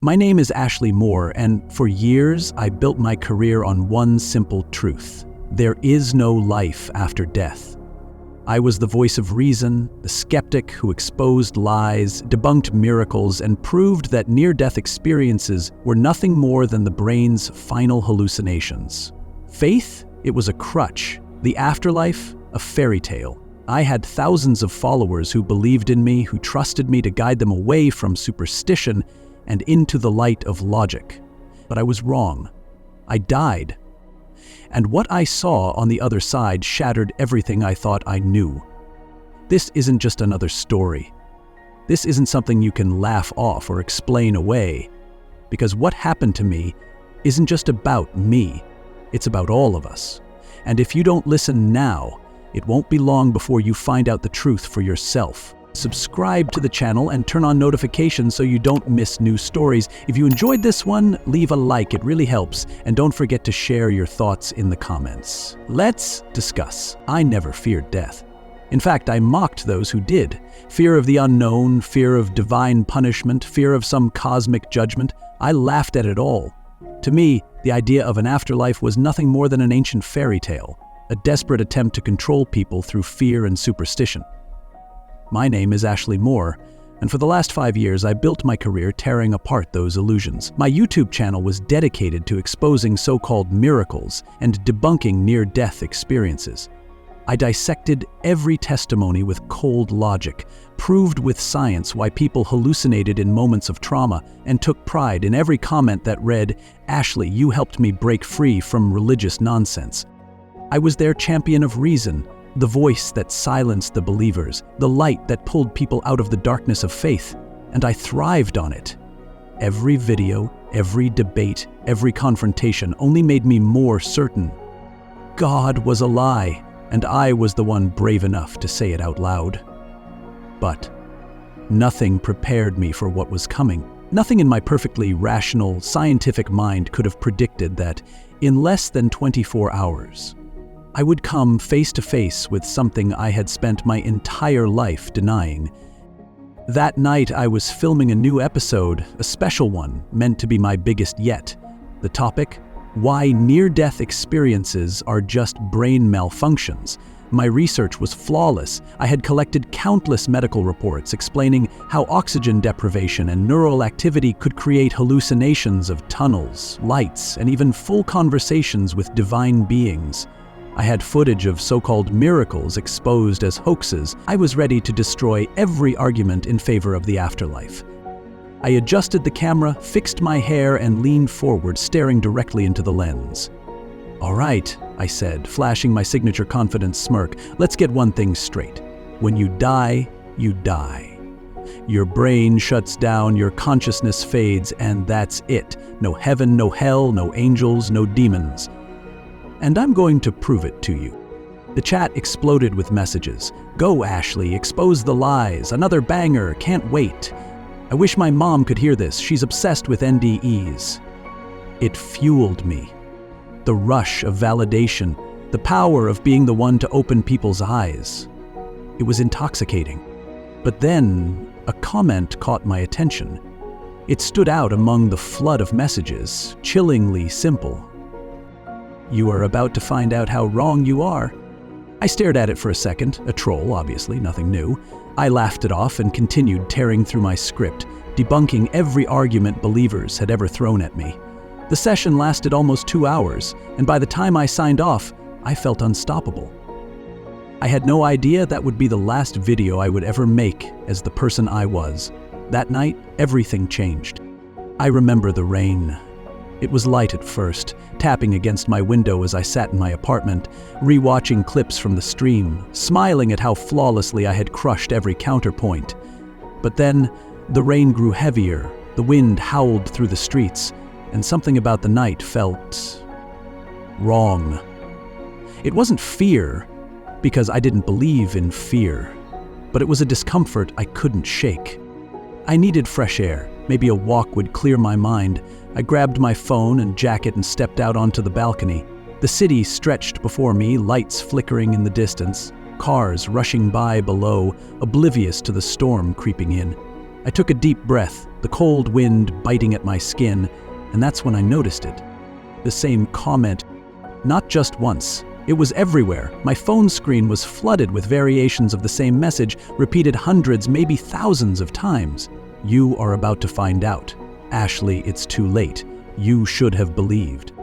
My name is Ashley Moore, and for years I built my career on one simple truth. There is no life after death. I was the voice of reason, the skeptic who exposed lies, debunked miracles, and proved that near-death experiences were nothing more than the brain's final hallucinations. Faith? It was a crutch. The afterlife? A fairy tale. I had thousands of followers who believed in me, who trusted me to guide them away from superstition and into the light of logic. But I was wrong. I died. And what I saw on the other side shattered everything I thought I knew. This isn't just another story. This isn't something you can laugh off or explain away. Because what happened to me isn't just about me. It's about all of us. And if you don't listen now, it won't be long before you find out the truth for yourself. Subscribe to the channel and turn on notifications so you don't miss new stories. If you enjoyed this one, leave a like, it really helps. And don't forget to share your thoughts in the comments. Let's discuss. I never feared death. In fact, I mocked those who did. Fear of the unknown, fear of divine punishment, fear of some cosmic judgment. I laughed at it all. To me, the idea of an afterlife was nothing more than an ancient fairy tale, a desperate attempt to control people through fear and superstition. My name is Ashley Moore, and for the last 5 years I built my career tearing apart those illusions. My YouTube channel was dedicated to exposing so-called miracles and debunking near-death experiences. I dissected every testimony with cold logic, proved with science why people hallucinated in moments of trauma, and took pride in every comment that read, "Ashley, you helped me break free from religious nonsense." I was their champion of reason, the voice that silenced the believers, the light that pulled people out of the darkness of faith, and I thrived on it. Every video, every debate, every confrontation only made me more certain. God was a lie, and I was the one brave enough to say it out loud. But nothing prepared me for what was coming. Nothing in my perfectly rational, scientific mind could have predicted that in less than 24 hours, I would come face to face with something I had spent my entire life denying. That night I was filming a new episode, a special one, meant to be my biggest yet. The topic? Why near-death experiences are just brain malfunctions. My research was flawless. I had collected countless medical reports explaining how oxygen deprivation and neural activity could create hallucinations of tunnels, lights, and even full conversations with divine beings. I had footage of so-called miracles exposed as hoaxes. I was ready to destroy every argument in favor of the afterlife. I adjusted the camera, fixed my hair, and leaned forward, staring directly into the lens. "All right," I said, flashing my signature confident smirk. "Let's get one thing straight. When you die, you die. Your brain shuts down, your consciousness fades, and that's it. No heaven, no hell, no angels, no demons. And I'm going to prove it to you." The chat exploded with messages. "Go, Ashley, expose the lies. Another banger, can't wait. I wish my mom could hear this. She's obsessed with NDEs." It fueled me. The rush of validation, the power of being the one to open people's eyes. It was intoxicating. But then, a comment caught my attention. It stood out among the flood of messages, chillingly simple. "You are about to find out how wrong you are." I stared at it for a second, a troll, obviously, nothing new. I laughed it off and continued tearing through my script, debunking every argument believers had ever thrown at me. The session lasted almost 2 hours, and by the time I signed off, I felt unstoppable. I had no idea that would be the last video I would ever make as the person I was. That night, everything changed. I remember the rain. It was light at first, tapping against my window as I sat in my apartment, rewatching clips from the stream, smiling at how flawlessly I had crushed every counterpoint. But then, the rain grew heavier, the wind howled through the streets, and something about the night felt wrong. It wasn't fear, because I didn't believe in fear, but it was a discomfort I couldn't shake. I needed fresh air. Maybe a walk would clear my mind. I grabbed my phone and jacket and stepped out onto the balcony. The city stretched before me, lights flickering in the distance, cars rushing by below, oblivious to the storm creeping in. I took a deep breath, the cold wind biting at my skin, and that's when I noticed it. The same comment. Not just once. It was everywhere. My phone screen was flooded with variations of the same message, repeated hundreds, maybe thousands of times. You are about to find out. Ashley, it's too late. You should have believed.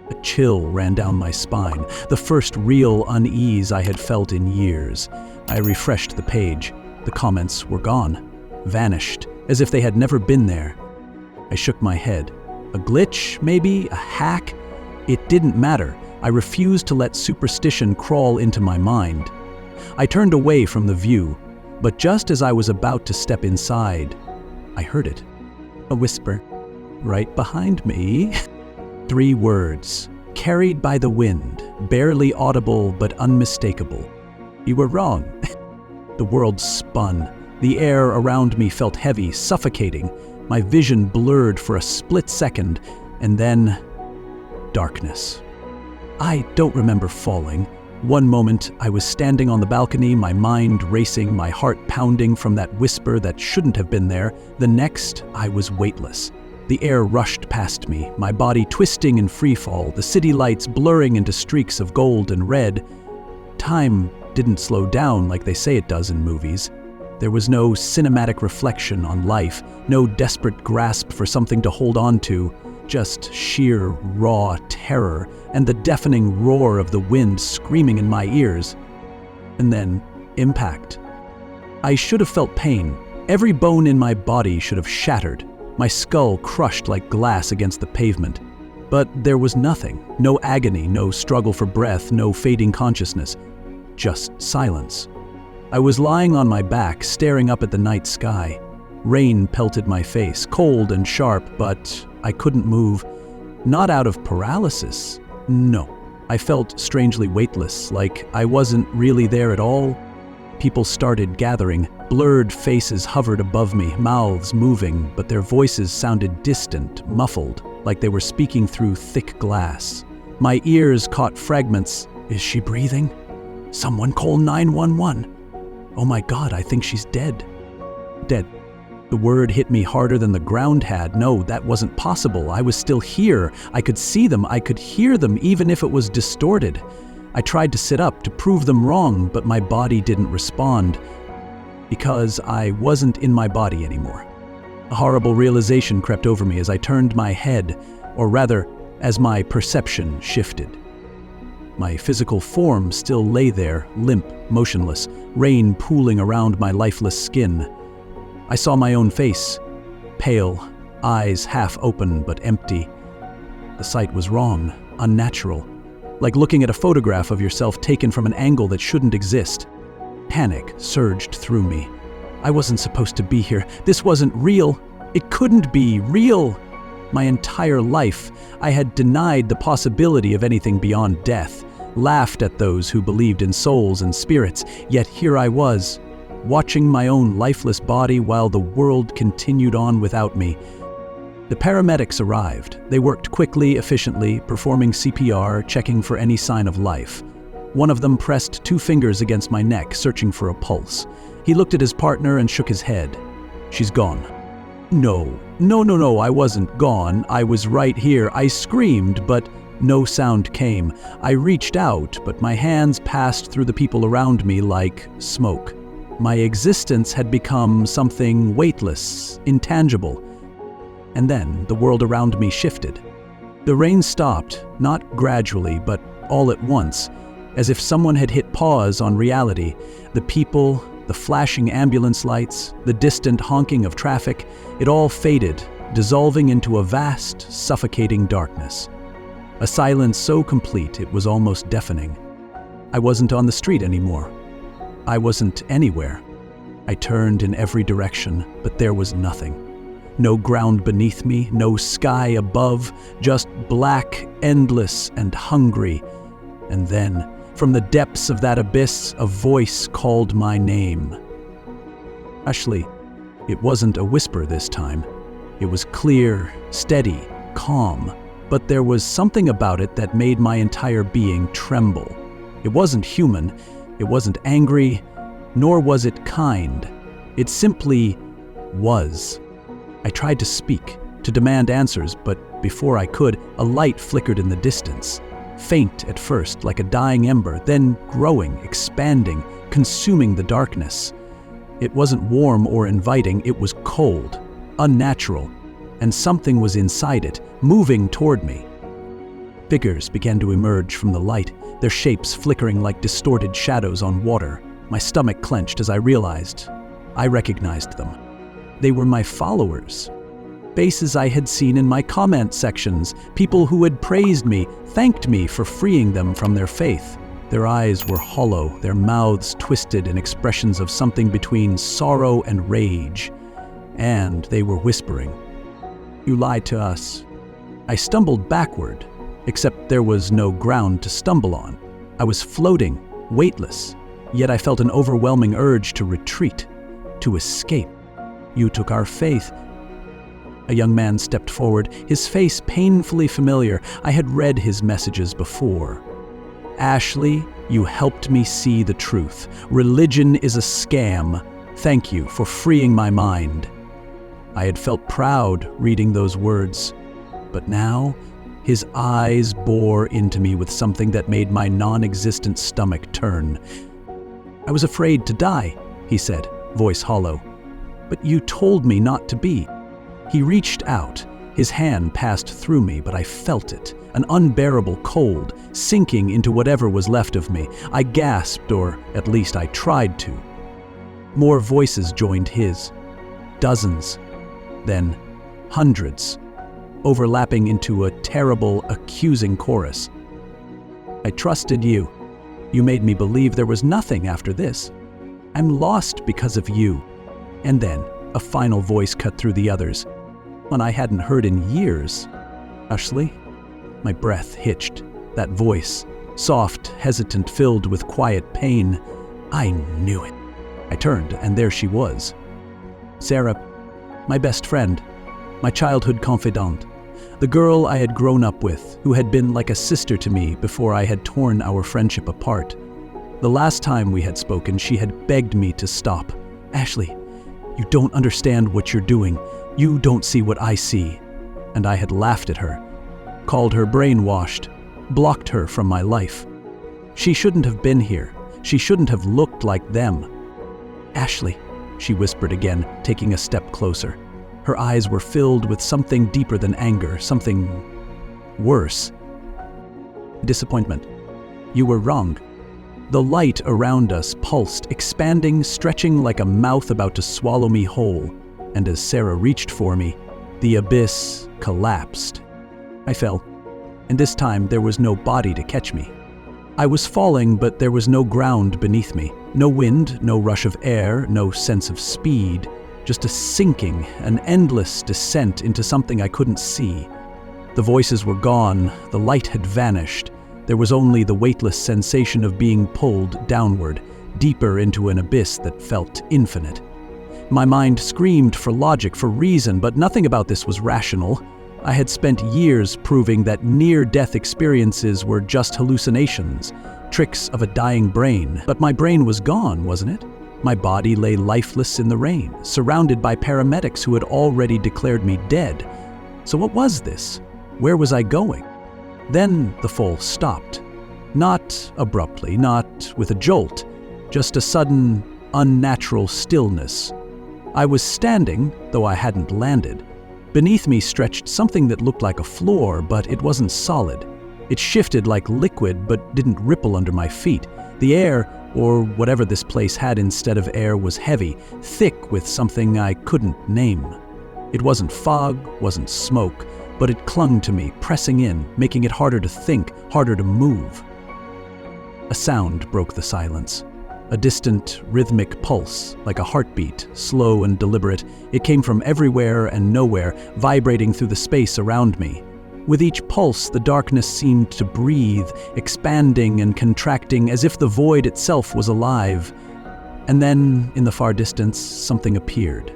A chill ran down my spine, the first real unease I had felt in years. I refreshed the page. The comments were gone, vanished, as if they had never been there. I shook my head. A glitch, maybe? A hack? It didn't matter. I refused to let superstition crawl into my mind. I turned away from the view, but just as I was about to step inside, I heard it. A whisper. Right behind me. 3 words, carried by the wind, barely audible but unmistakable. You were wrong. The world spun. The air around me felt heavy, suffocating. My vision blurred for a split second, and then darkness. I don't remember falling. One moment, I was standing on the balcony, my mind racing, my heart pounding from that whisper that shouldn't have been there. The next, I was weightless. The air rushed past me, my body twisting in freefall, the city lights blurring into streaks of gold and red. Time didn't slow down like they say it does in movies. There was no cinematic reflection on life, no desperate grasp for something to hold on to, just sheer, raw terror and the deafening roar of the wind screaming in my ears. And then, impact. I should have felt pain. Every bone in my body should have shattered, my skull crushed like glass against the pavement. But there was nothing, no agony, no struggle for breath, no fading consciousness, just silence. I was lying on my back, staring up at the night sky. Rain pelted my face, cold and sharp, but I couldn't move. Not out of paralysis. No. I felt strangely weightless, like I wasn't really there at all. People started gathering. Blurred faces hovered above me, mouths moving, but their voices sounded distant, muffled, like they were speaking through thick glass. My ears caught fragments. Is she breathing? Someone call 911. Oh my God, I think she's dead. Dead. The word hit me harder than the ground had. No, that wasn't possible. I was still here. I could see them. I could hear them, even if it was distorted. I tried to sit up to prove them wrong, but my body didn't respond because I wasn't in my body anymore. A horrible realization crept over me as I turned my head, or rather, as my perception shifted. My physical form still lay there, limp, motionless, rain pooling around my lifeless skin. I saw my own face, pale, eyes half open but empty. The sight was wrong, unnatural, like looking at a photograph of yourself taken from an angle that shouldn't exist. Panic surged through me. I wasn't supposed to be here. This wasn't real. It couldn't be real. My entire life, I had denied the possibility of anything beyond death, laughed at those who believed in souls and spirits, yet here I was, watching my own lifeless body while the world continued on without me. The paramedics arrived. They worked quickly, efficiently, performing CPR, checking for any sign of life. One of them pressed 2 fingers against my neck, searching for a pulse. He looked at his partner and shook his head. She's gone. No, I wasn't gone. I was right here. I screamed, but no sound came. I reached out, but my hands passed through the people around me like smoke. My existence had become something weightless, intangible. And then the world around me shifted. The rain stopped, not gradually, but all at once, as if someone had hit pause on reality. The people, the flashing ambulance lights, the distant honking of traffic, it all faded, dissolving into a vast, suffocating darkness. A silence so complete it was almost deafening. I wasn't on the street anymore. I wasn't anywhere. I turned in every direction, but there was nothing. No ground beneath me, no sky above, just black, endless, and hungry. And then, from the depths of that abyss, a voice called my name. Ashley. It wasn't a whisper this time. It was clear, steady, calm, but there was something about it that made my entire being tremble. It wasn't human, it wasn't angry, nor was it kind. It simply was. I tried to speak, to demand answers, but before I could, a light flickered in the distance. Faint at first, like a dying ember, then growing, expanding, consuming the darkness. It wasn't warm or inviting, it was cold, unnatural, and something was inside it, moving toward me. Figures began to emerge from the light, their shapes flickering like distorted shadows on water. My stomach clenched as I realized I recognized them. They were my followers. Faces I had seen in my comment sections, people who had praised me, thanked me for freeing them from their faith. Their eyes were hollow, their mouths twisted in expressions of something between sorrow and rage. And they were whispering, "You lied to us." I stumbled backward, except there was no ground to stumble on. I was floating, weightless, yet I felt an overwhelming urge to retreat, to escape. "You took our faith." A young man stepped forward, his face painfully familiar. I had read his messages before. "Ashley, you helped me see the truth. Religion is a scam. Thank you for freeing my mind." I had felt proud reading those words, but now his eyes bore into me with something that made my non-existent stomach turn. "I was afraid to die," he said, voice hollow. "But you told me not to be." He reached out. His hand passed through me, but I felt it, an unbearable cold, sinking into whatever was left of me. I gasped, or at least I tried to. More voices joined his. Dozens, then hundreds, overlapping into a terrible, accusing chorus. "I trusted you. You made me believe there was nothing after this. I'm lost because of you." And then a final voice cut through the others, one I hadn't heard in years. "Ashley?" My breath hitched. That voice, soft, hesitant, filled with quiet pain. I knew it. I turned, and there she was. Sarah, my best friend, my childhood confidant, the girl I had grown up with, who had been like a sister to me before I had torn our friendship apart. The last time we had spoken, she had begged me to stop. "Ashley, you don't understand what you're doing. You don't see what I see." And I had laughed at her, called her brainwashed, blocked her from my life. She shouldn't have been here. She shouldn't have looked like them. "Ashley," she whispered again, taking a step closer. Her eyes were filled with something deeper than anger, something worse. Disappointment. "You were wrong." The light around us pulsed, expanding, stretching like a mouth about to swallow me whole. And as Sarah reached for me, the abyss collapsed. I fell, and this time there was no body to catch me. I was falling, but there was no ground beneath me. No wind, no rush of air, no sense of speed. Just a sinking, an endless descent into something I couldn't see. The voices were gone, the light had vanished. There was only the weightless sensation of being pulled downward, deeper into an abyss that felt infinite. My mind screamed for logic, for reason, but nothing about this was rational. I had spent years proving that near-death experiences were just hallucinations, tricks of a dying brain. But my brain was gone, wasn't it? My body lay lifeless in the rain, surrounded by paramedics who had already declared me dead. So what was this? Where was I going? Then the fall stopped. Not abruptly, not with a jolt, just a sudden, unnatural stillness. I was standing, though I hadn't landed. Beneath me stretched something that looked like a floor, but it wasn't solid. It shifted like liquid, but didn't ripple under my feet. The air, or whatever this place had instead of air, was heavy, thick with something I couldn't name. It wasn't fog, wasn't smoke, but it clung to me, pressing in, making it harder to think, harder to move. A sound broke the silence. A distant, rhythmic pulse, like a heartbeat, slow and deliberate. It came from everywhere and nowhere, vibrating through the space around me. With each pulse, the darkness seemed to breathe, expanding and contracting as if the void itself was alive. And then, in the far distance, something appeared.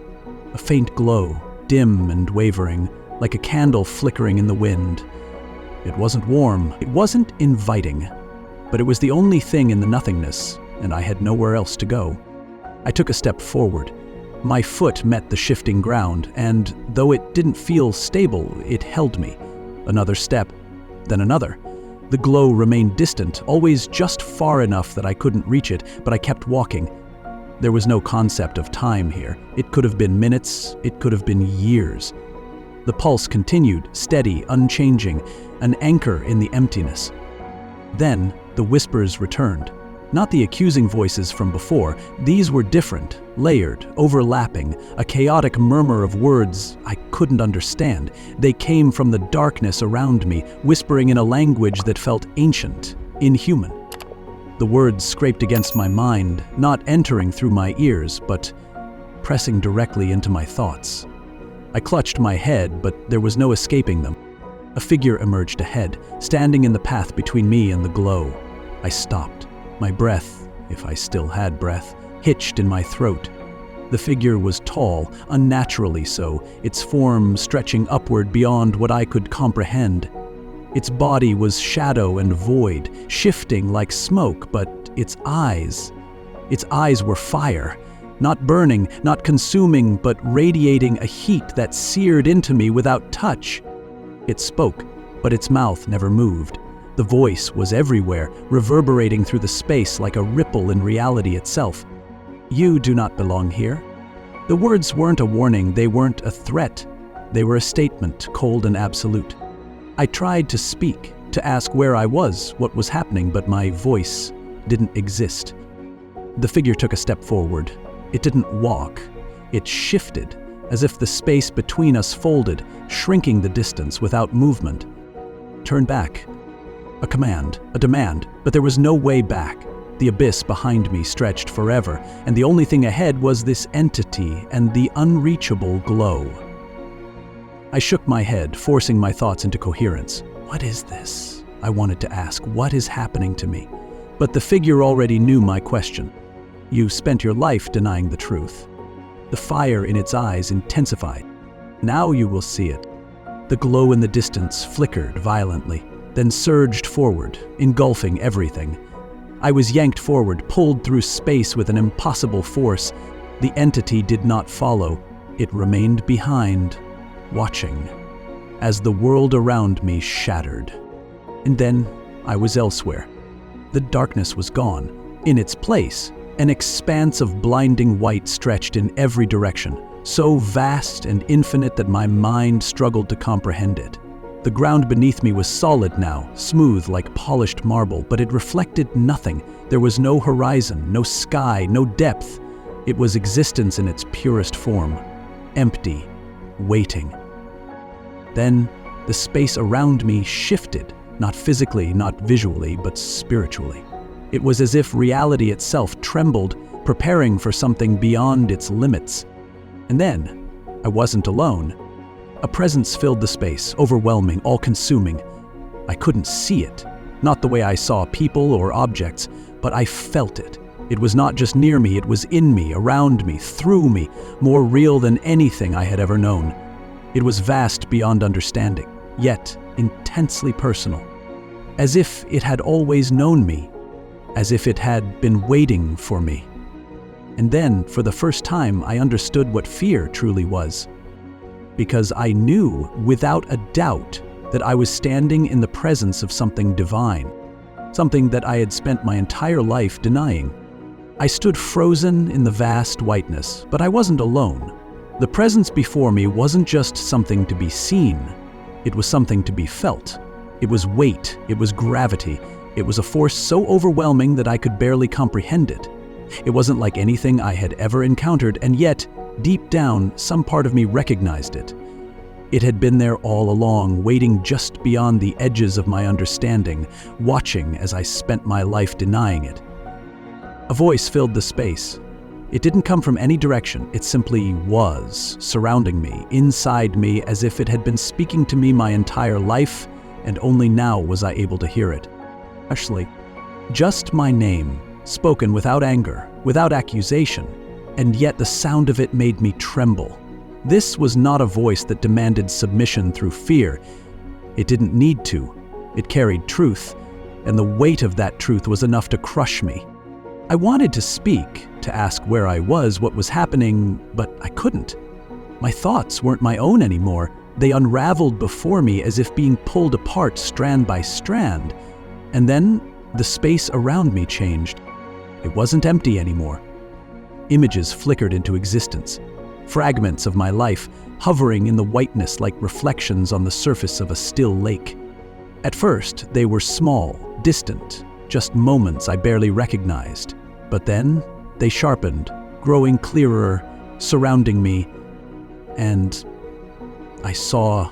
A faint glow, dim and wavering, like a candle flickering in the wind. It wasn't warm, it wasn't inviting, but it was the only thing in the nothingness, and I had nowhere else to go. I took a step forward. My foot met the shifting ground, and though it didn't feel stable, it held me. Another step, then another. The glow remained distant, always just far enough that I couldn't reach it, but I kept walking. There was no concept of time here. It could have been minutes, it could have been years. The pulse continued, steady, unchanging, an anchor in the emptiness. Then, the whispers returned. Not the accusing voices from before. These were different, layered, overlapping, a chaotic murmur of words I couldn't understand. They came from the darkness around me, whispering in a language that felt ancient, inhuman. The words scraped against my mind, not entering through my ears, but pressing directly into my thoughts. I clutched my head, but there was no escaping them. A figure emerged ahead, standing in the path between me and the glow. I stopped. My breath, if I still had breath, hitched in my throat. The figure was tall, unnaturally so, its form stretching upward beyond what I could comprehend. Its body was shadow and void, shifting like smoke, but its eyes were fire. Not burning, not consuming, but radiating a heat that seared into me without touch. It spoke, but its mouth never moved. The voice was everywhere, reverberating through the space like a ripple in reality itself. "You do not belong here." The words weren't a warning, they weren't a threat. They were a statement, cold and absolute. I tried to speak, to ask where I was, what was happening, but my voice didn't exist. The figure took a step forward. It didn't walk. It shifted, as if the space between us folded, shrinking the distance without movement. "Turn back." A command, a demand, but there was no way back. The abyss behind me stretched forever, and the only thing ahead was this entity and the unreachable glow. I shook my head, forcing my thoughts into coherence. What is this? I wanted to ask. What is happening to me? But the figure already knew my question. "You spent your life denying the truth." The fire in its eyes intensified. "Now you will see it." The glow in the distance flickered violently, then surged forward, engulfing everything. I was yanked forward, pulled through space with an impossible force. The entity did not follow. It remained behind, watching, as the world around me shattered. And then I was elsewhere. The darkness was gone. In its place, an expanse of blinding white stretched in every direction, so vast and infinite that my mind struggled to comprehend it. The ground beneath me was solid now, smooth like polished marble, but it reflected nothing. There was no horizon, no sky, no depth. It was existence in its purest form, empty, waiting. Then the space around me shifted, not physically, not visually, but spiritually. It was as if reality itself trembled, preparing for something beyond its limits. And then, I wasn't alone. A presence filled the space, overwhelming, all-consuming. I couldn't see it, not the way I saw people or objects, but I felt it. It was not just near me, it was in me, around me, through me, more real than anything I had ever known. It was vast beyond understanding, yet intensely personal. As if it had always known me, as if it had been waiting for me. And then, for the first time, I understood what fear truly was. Because I knew, without a doubt, that I was standing in the presence of something divine, something that I had spent my entire life denying. I stood frozen in the vast whiteness, but I wasn't alone. The presence before me wasn't just something to be seen, it was something to be felt. It was weight, it was gravity, it was a force so overwhelming that I could barely comprehend it. It wasn't like anything I had ever encountered, and yet, deep down, some part of me recognized it. It had been there all along, waiting just beyond the edges of my understanding, watching as I spent my life denying it. A voice filled the space. It didn't come from any direction, it simply was, surrounding me, inside me, as if it had been speaking to me my entire life, and only now was I able to hear it. Actually, just my name, spoken without anger, without accusation, and yet the sound of it made me tremble. This was not a voice that demanded submission through fear. It didn't need to. It carried truth, and the weight of that truth was enough to crush me. I wanted to speak, to ask where I was, what was happening, but I couldn't. My thoughts weren't my own anymore. They unraveled before me as if being pulled apart strand by strand. And then the space around me changed. It wasn't empty anymore. Images flickered into existence, fragments of my life hovering in the whiteness like reflections on the surface of a still lake. At first, they were small, distant, just moments I barely recognized. But then, they sharpened, growing clearer, surrounding me, and I saw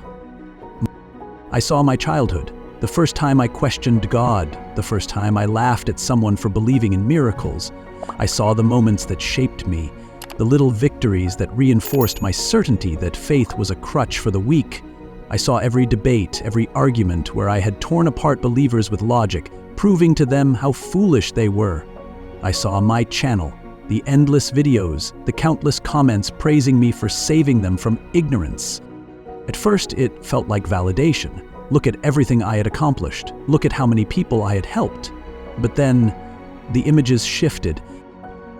my childhood. The first time I questioned God, the first time I laughed at someone for believing in miracles. I saw the moments that shaped me, the little victories that reinforced my certainty that faith was a crutch for the weak. I saw every debate, every argument where I had torn apart believers with logic, proving to them how foolish they were. I saw my channel, the endless videos, the countless comments praising me for saving them from ignorance. At first, it felt like validation. Look at everything I had accomplished. Look at how many people I had helped. But then, the images shifted.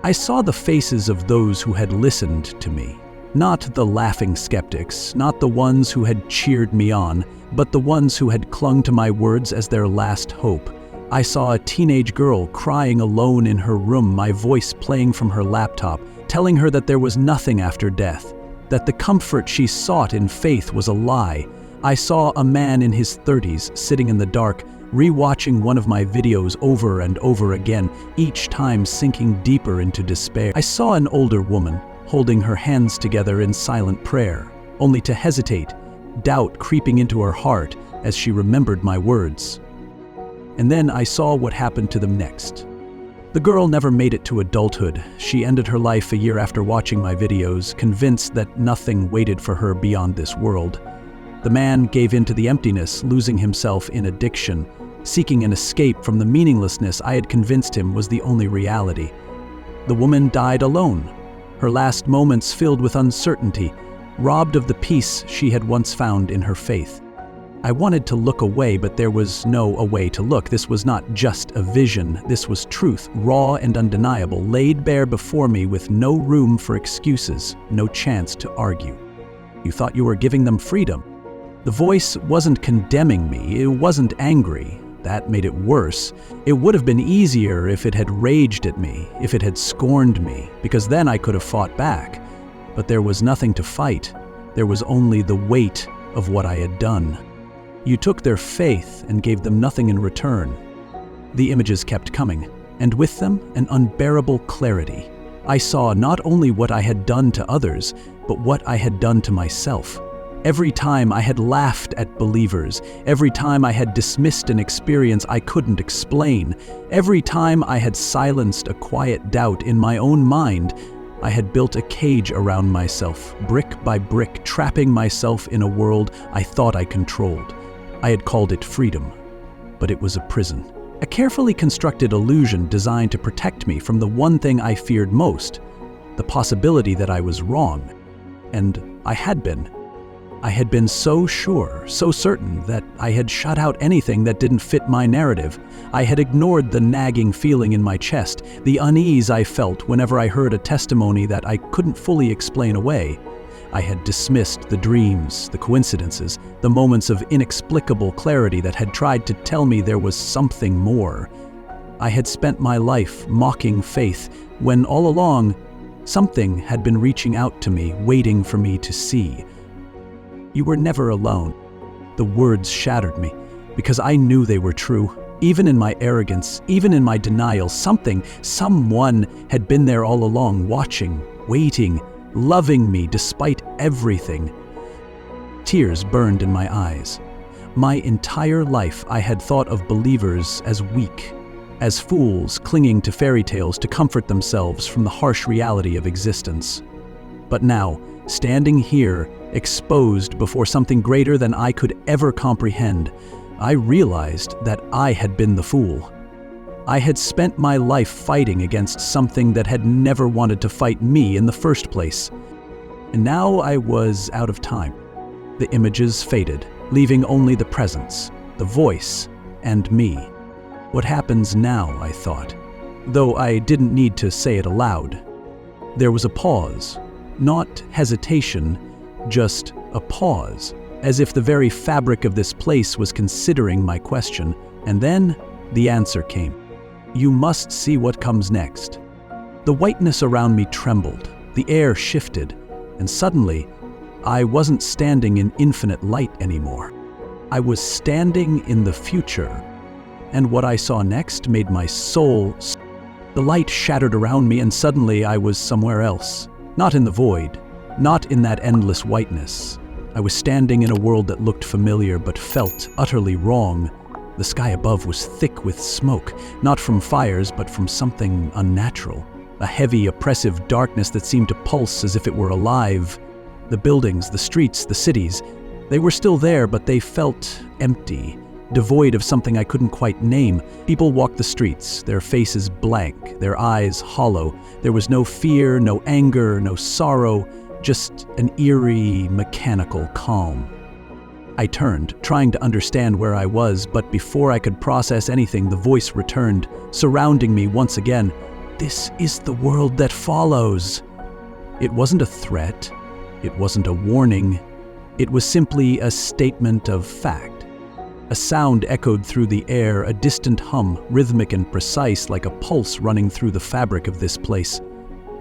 I saw the faces of those who had listened to me. Not the laughing skeptics, not the ones who had cheered me on, but the ones who had clung to my words as their last hope. I saw a teenage girl crying alone in her room, my voice playing from her laptop, telling her that there was nothing after death, that the comfort she sought in faith was a lie. I saw a man in his 30s sitting in the dark, rewatching one of my videos over and over again, each time sinking deeper into despair. I saw an older woman holding her hands together in silent prayer, only to hesitate, doubt creeping into her heart as she remembered my words. And then I saw what happened to them next. The girl never made it to adulthood. She ended her life a year after watching my videos, convinced that nothing waited for her beyond this world. The man gave in to the emptiness, losing himself in addiction, seeking an escape from the meaninglessness I had convinced him was the only reality. The woman died alone, her last moments filled with uncertainty, robbed of the peace she had once found in her faith. I wanted to look away, but there was no way to look. This was not just a vision. This was truth, raw and undeniable, laid bare before me with no room for excuses, no chance to argue. You thought you were giving them freedom. The voice wasn't condemning me. It wasn't angry. That made it worse. It would have been easier if it had raged at me, if it had scorned me, because then I could have fought back. But there was nothing to fight. There was only the weight of what I had done. You took their faith and gave them nothing in return. The images kept coming, and with them, an unbearable clarity. I saw not only what I had done to others, but what I had done to myself. Every time I had laughed at believers, every time I had dismissed an experience I couldn't explain, every time I had silenced a quiet doubt in my own mind, I had built a cage around myself, brick by brick, trapping myself in a world I thought I controlled. I had called it freedom, but it was a prison. A carefully constructed illusion designed to protect me from the one thing I feared most, the possibility that I was wrong. And I had been. I had been so sure, so certain that I had shut out anything that didn't fit my narrative. I had ignored the nagging feeling in my chest, the unease I felt whenever I heard a testimony that I couldn't fully explain away. I had dismissed the dreams, the coincidences, the moments of inexplicable clarity that had tried to tell me there was something more. I had spent my life mocking faith when all along, something had been reaching out to me, waiting for me to see. You were never alone. The words shattered me, because I knew they were true. Even in my arrogance, even in my denial, someone had been there all along, watching, waiting, loving me despite everything. Tears burned in my eyes. My entire life I had thought of believers as weak, as fools clinging to fairy tales to comfort themselves from the harsh reality of existence. But now, standing here, exposed before something greater than I could ever comprehend, I realized that I had been the fool. I had spent my life fighting against something that had never wanted to fight me in the first place. And now I was out of time. The images faded, leaving only the presence, the voice, and me. What happens now, I thought? though I didn't need to say it aloud. There was a pause, not hesitation, just a pause, as if the very fabric of this place was considering my question, and then the answer came. You must see what comes next. The whiteness around me trembled, the air shifted, and suddenly, I wasn't standing in infinite light anymore. I was standing in the future, and what I saw next made my soul. The light shattered around me, and suddenly I was somewhere else. Not in the void, not in that endless whiteness. I was standing in a world that looked familiar but felt utterly wrong. The sky above was thick with smoke, not from fires but from something unnatural. A heavy, oppressive darkness that seemed to pulse as if it were alive. The buildings, the streets, the cities, they were still there, but they felt empty, devoid of something I couldn't quite name. People walked the streets, their faces blank, their eyes hollow. There was no fear, no anger, no sorrow, just an eerie, mechanical calm. I turned, trying to understand where I was, but before I could process anything, the voice returned, surrounding me once again. This is the world that follows. It wasn't a threat. It wasn't a warning. It was simply a statement of fact. A sound echoed through the air, a distant hum, rhythmic and precise like a pulse running through the fabric of this place.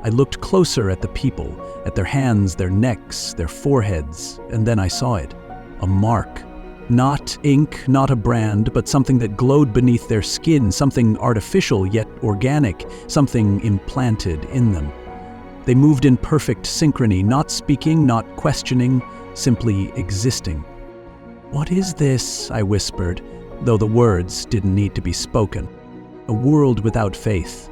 I looked closer at the people, at their hands, their necks, their foreheads, and then I saw it. A mark. Not ink, not a brand, but something that glowed beneath their skin, something artificial yet organic, something implanted in them. They moved in perfect synchrony, not speaking, not questioning, simply existing. "What is this?" I whispered, though the words didn't need to be spoken. A world without faith.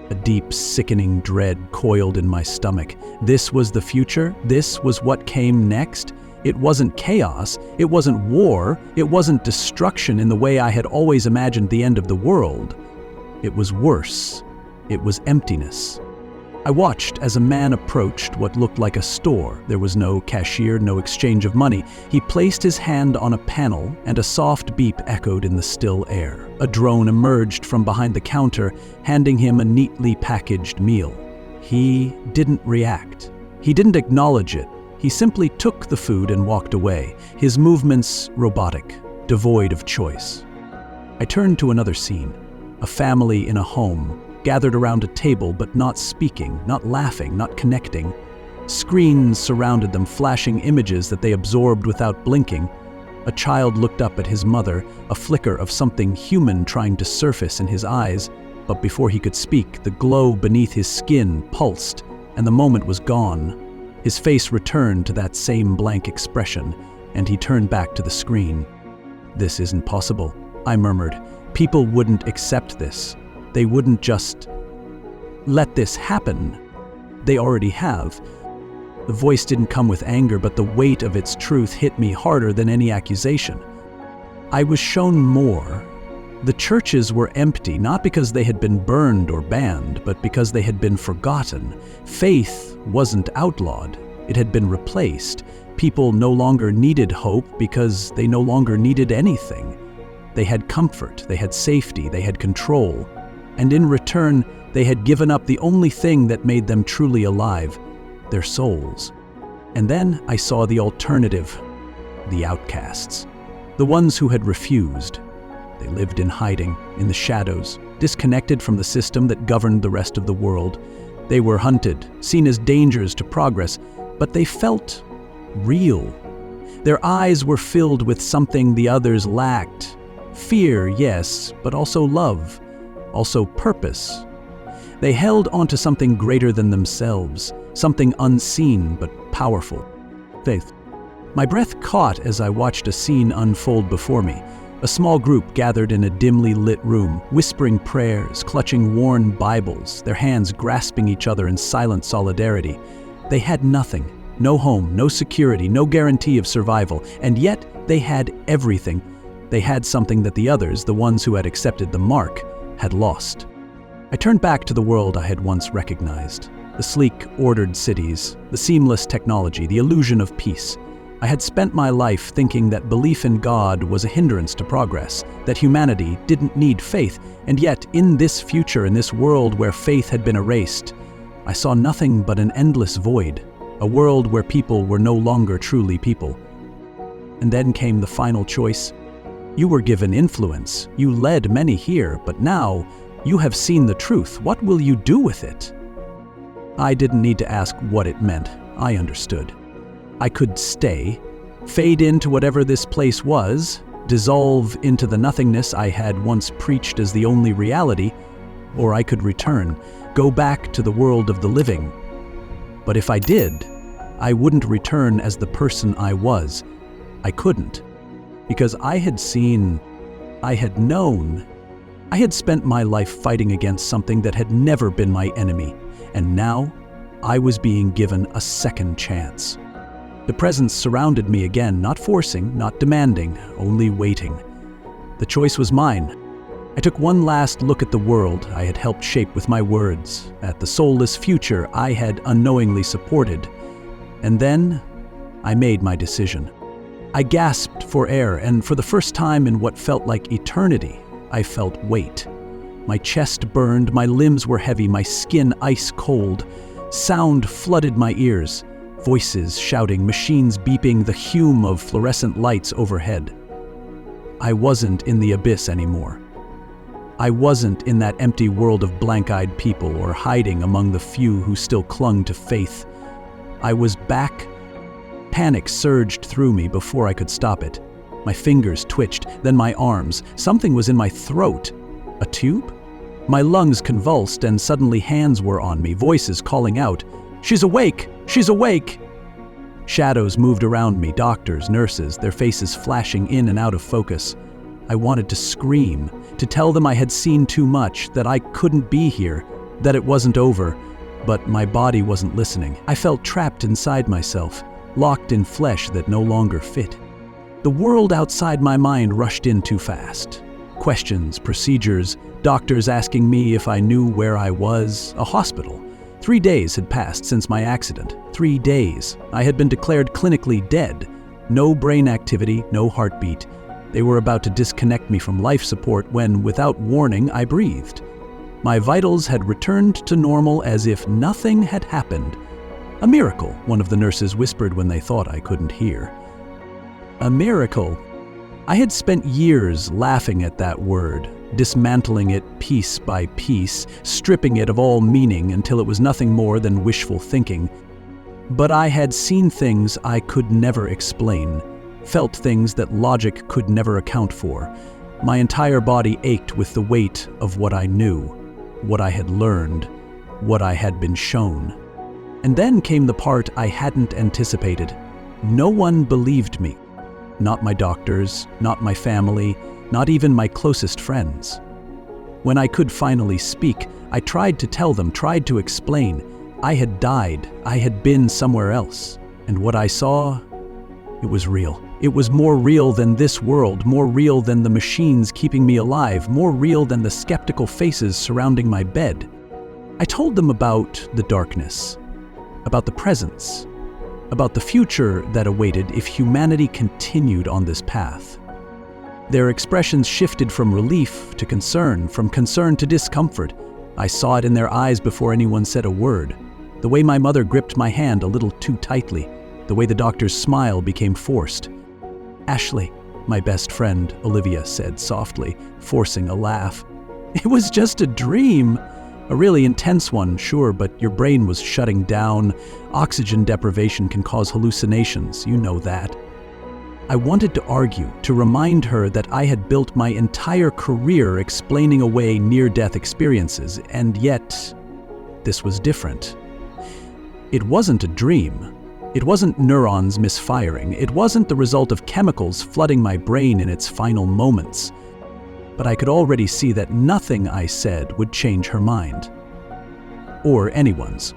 A deep, sickening dread coiled in my stomach. This was the future? This was what came next? It wasn't chaos, it wasn't war, it wasn't destruction in the way I had always imagined the end of the world. It was worse. It was emptiness. I watched as a man approached what looked like a store. There was no cashier, no exchange of money. He placed his hand on a panel, and a soft beep echoed in the still air. A drone emerged from behind the counter, handing him a neatly packaged meal. He didn't react. He didn't acknowledge it. He simply took the food and walked away, his movements robotic, devoid of choice. I turned to another scene. A family in a home, gathered around a table but not speaking, not laughing, not connecting. Screens surrounded them, flashing images that they absorbed without blinking. A child looked up at his mother, a flicker of something human trying to surface in his eyes, but before he could speak, the glow beneath his skin pulsed, and the moment was gone. His face returned to that same blank expression, and he turned back to the screen. "This isn't possible," I murmured. "People wouldn't accept this. They wouldn't just let this happen. They already have." The voice didn't come with anger, but the weight of its truth hit me harder than any accusation. I was shown more. The churches were empty, not because they had been burned or banned, but because they had been forgotten. Faith wasn't outlawed. It had been replaced. People no longer needed hope because they no longer needed anything. They had comfort, they had safety, they had control. And in return, they had given up the only thing that made them truly alive, their souls. And then I saw the alternative, the outcasts, the ones who had refused. They lived in hiding, in the shadows, disconnected from the system that governed the rest of the world. They were hunted, seen as dangers to progress, but they felt real. Their eyes were filled with something the others lacked. Fear, yes, but also love, also purpose. They held onto something greater than themselves, something unseen but powerful. Faith. My breath caught as I watched a scene unfold before me. A small group gathered in a dimly lit room, whispering prayers, clutching worn Bibles, their hands grasping each other in silent solidarity. They had nothing, no home, no security, no guarantee of survival, and yet they had everything. They had something that the others, the ones who had accepted the mark, had lost. I turned back to the world I had once recognized. The sleek, ordered cities, the seamless technology, the illusion of peace. I had spent my life thinking that belief in God was a hindrance to progress, that humanity didn't need faith, and yet in this future, in this world where faith had been erased, I saw nothing but an endless void, a world where people were no longer truly people. And then came the final choice. You were given influence, you led many here, but now you have seen the truth. What will you do with it? I didn't need to ask what it meant. I understood. I could stay, fade into whatever this place was, dissolve into the nothingness I had once preached as the only reality, or I could return, go back to the world of the living. But if I did, I wouldn't return as the person I was. I couldn't, because I had seen, I had known. I had spent my life fighting against something that had never been my enemy, and now I was being given a second chance. The presence surrounded me again, not forcing, not demanding, only waiting. The choice was mine. I took one last look at the world I had helped shape with my words, at the soulless future I had unknowingly supported. And then I made my decision. I gasped for air, and for the first time in what felt like eternity, I felt weight. My chest burned, my limbs were heavy, my skin ice cold. Sound flooded my ears. Voices shouting, machines beeping, the hum of fluorescent lights overhead. I wasn't in the abyss anymore. I wasn't in that empty world of blank-eyed people or hiding among the few who still clung to faith. I was back. Panic surged through me before I could stop it. My fingers twitched, then my arms. Something was in my throat. A tube? My lungs convulsed, and suddenly hands were on me, voices calling out, "She's awake! She's awake!" Shadows moved around me, doctors, nurses, their faces flashing in and out of focus. I wanted to scream, to tell them I had seen too much, that I couldn't be here, that it wasn't over, but my body wasn't listening. I felt trapped inside myself, locked in flesh that no longer fit. The world outside my mind rushed in too fast. Questions, procedures, doctors asking me if I knew where I was, a hospital. 3 days had passed since my accident. 3 days. I had been declared clinically dead. No brain activity, no heartbeat. They were about to disconnect me from life support when, without warning, I breathed. My vitals had returned to normal as if nothing had happened. A miracle, one of the nurses whispered when they thought I couldn't hear. A miracle. I had spent years laughing at that word, dismantling it piece by piece, stripping it of all meaning until it was nothing more than wishful thinking. But I had seen things I could never explain, felt things that logic could never account for. My entire body ached with the weight of what I knew, what I had learned, what I had been shown. And then came the part I hadn't anticipated. No one believed me. Not my doctors, not my family, not even my closest friends. When I could finally speak, I tried to tell them, tried to explain. I had died, I had been somewhere else. And what I saw, it was real. It was more real than this world, more real than the machines keeping me alive, more real than the skeptical faces surrounding my bed. I told them about the darkness, about the presence, about the future that awaited if humanity continued on this path. Their expressions shifted from relief to concern, from concern to discomfort. I saw it in their eyes before anyone said a word. The way my mother gripped my hand a little too tightly, the way the doctor's smile became forced. "Ashley," my best friend, Olivia said softly, forcing a laugh. "It was just a dream. A really intense one, sure, but your brain was shutting down. Oxygen deprivation can cause hallucinations, you know that." I wanted to argue, to remind her that I had built my entire career explaining away near-death experiences, and yet this was different. It wasn't a dream. It wasn't neurons misfiring. It wasn't the result of chemicals flooding my brain in its final moments. But I could already see that nothing I said would change her mind. Or anyone's.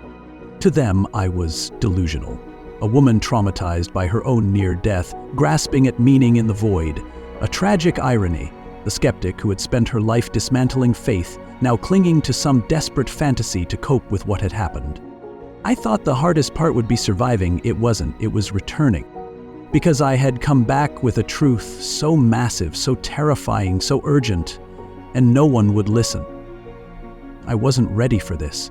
To them, I was delusional. A woman traumatized by her own near-death, grasping at meaning in the void. A tragic irony. The skeptic who had spent her life dismantling faith, now clinging to some desperate fantasy to cope with what had happened. I thought the hardest part would be surviving. It wasn't. It was returning. Because I had come back with a truth so massive, so terrifying, so urgent, and no one would listen. I wasn't ready for this.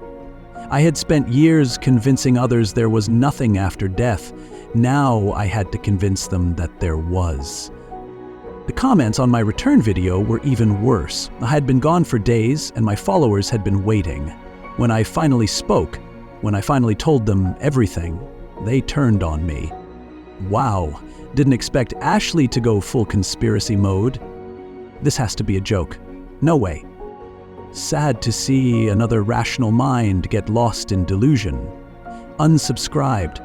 I had spent years convincing others there was nothing after death. Now I had to convince them that there was. The comments on my return video were even worse. I had been gone for days, and my followers had been waiting. When I finally spoke, when I finally told them everything, they turned on me. Wow, didn't expect Ashley to go full conspiracy mode. This has to be a joke. No way. Sad to see another rational mind get lost in delusion. Unsubscribed.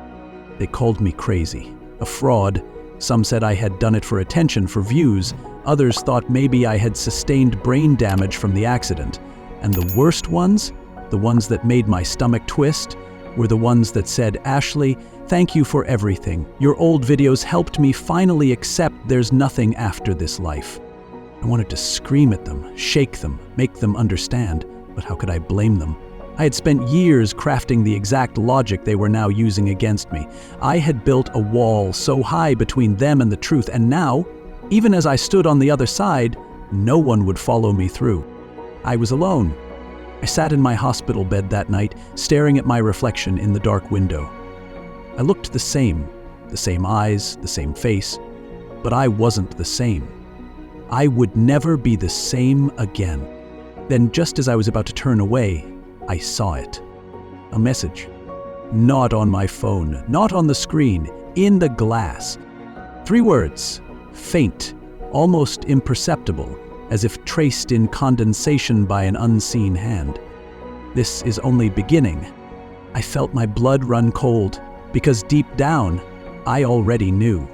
They called me crazy, a fraud. Some said I had done it for attention, for views. Others thought maybe I had sustained brain damage from the accident. And the worst ones, the ones that made my stomach twist, were the ones that said, "Ashley, thank you for everything. Your old videos helped me finally accept there's nothing after this life." I wanted to scream at them, shake them, make them understand, but how could I blame them? I had spent years crafting the exact logic they were now using against me. I had built a wall so high between them and the truth, and now, even as I stood on the other side, no one would follow me through. I was alone. I sat in my hospital bed that night, staring at my reflection in the dark window. I looked the same eyes, the same face, but I wasn't the same. I would never be the same again. Then, just as I was about to turn away, I saw it. A message. Not on my phone, not on the screen, in the glass. 3 words. Faint, almost imperceptible, as if traced in condensation by an unseen hand. This is only beginning. I felt my blood run cold, because deep down, I already knew.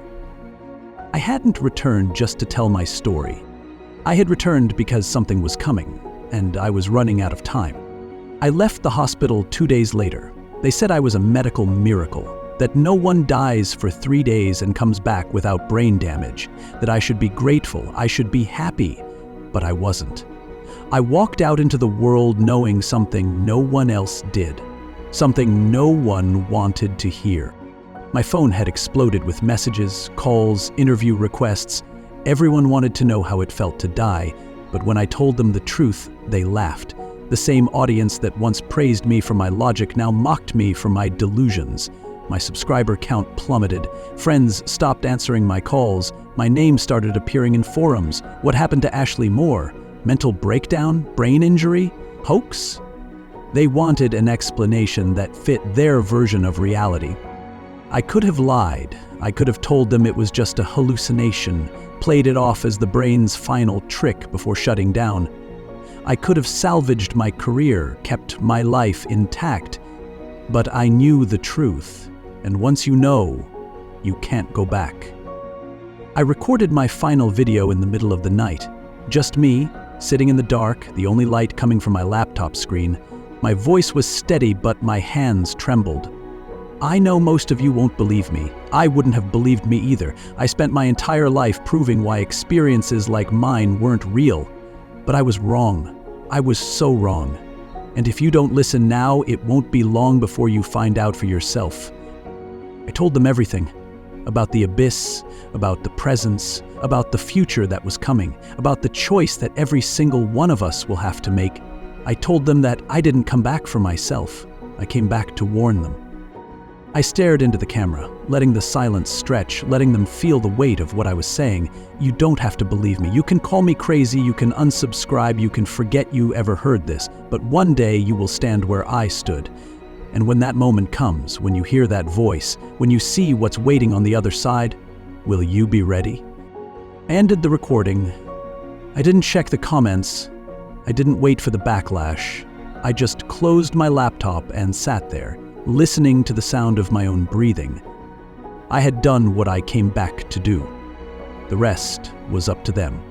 I hadn't returned just to tell my story. I had returned because something was coming, and I was running out of time. I left the hospital 2 days later. They said I was a medical miracle, that no one dies for 3 days and comes back without brain damage, that I should be grateful, I should be happy, but I wasn't. I walked out into the world knowing something no one else did, something no one wanted to hear. My phone had exploded with messages, calls, interview requests. Everyone wanted to know how it felt to die, but when I told them the truth, they laughed. The same audience that once praised me for my logic now mocked me for my delusions. My subscriber count plummeted. Friends stopped answering my calls. My name started appearing in forums. What happened to Ashley Moore? Mental breakdown? Brain injury? Hoax? They wanted an explanation that fit their version of reality. I could have lied. I could have told them it was just a hallucination, played it off as the brain's final trick before shutting down. I could have salvaged my career, kept my life intact. But I knew the truth, and once you know, you can't go back. I recorded my final video in the middle of the night. Just me, sitting in the dark, the only light coming from my laptop screen. My voice was steady, but my hands trembled. I know most of you won't believe me. I wouldn't have believed me either. I spent my entire life proving why experiences like mine weren't real. But I was wrong. I was so wrong. And if you don't listen now, it won't be long before you find out for yourself. I told them everything. About the abyss, about the presence, about the future that was coming, about the choice that every single one of us will have to make. I told them that I didn't come back for myself. I came back to warn them. I stared into the camera, letting the silence stretch, letting them feel the weight of what I was saying. You don't have to believe me. You can call me crazy, you can unsubscribe, you can forget you ever heard this, but one day you will stand where I stood. And when that moment comes, when you hear that voice, when you see what's waiting on the other side, will you be ready? I ended the recording. I didn't check the comments. I didn't wait for the backlash. I just closed my laptop and sat there, listening to the sound of my own breathing. I had done what I came back to do. The rest was up to them.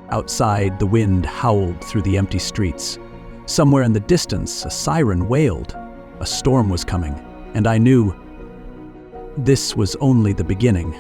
Outside, the wind howled through the empty streets. Somewhere in the distance, a siren wailed. A storm was coming, and I knew this was only the beginning.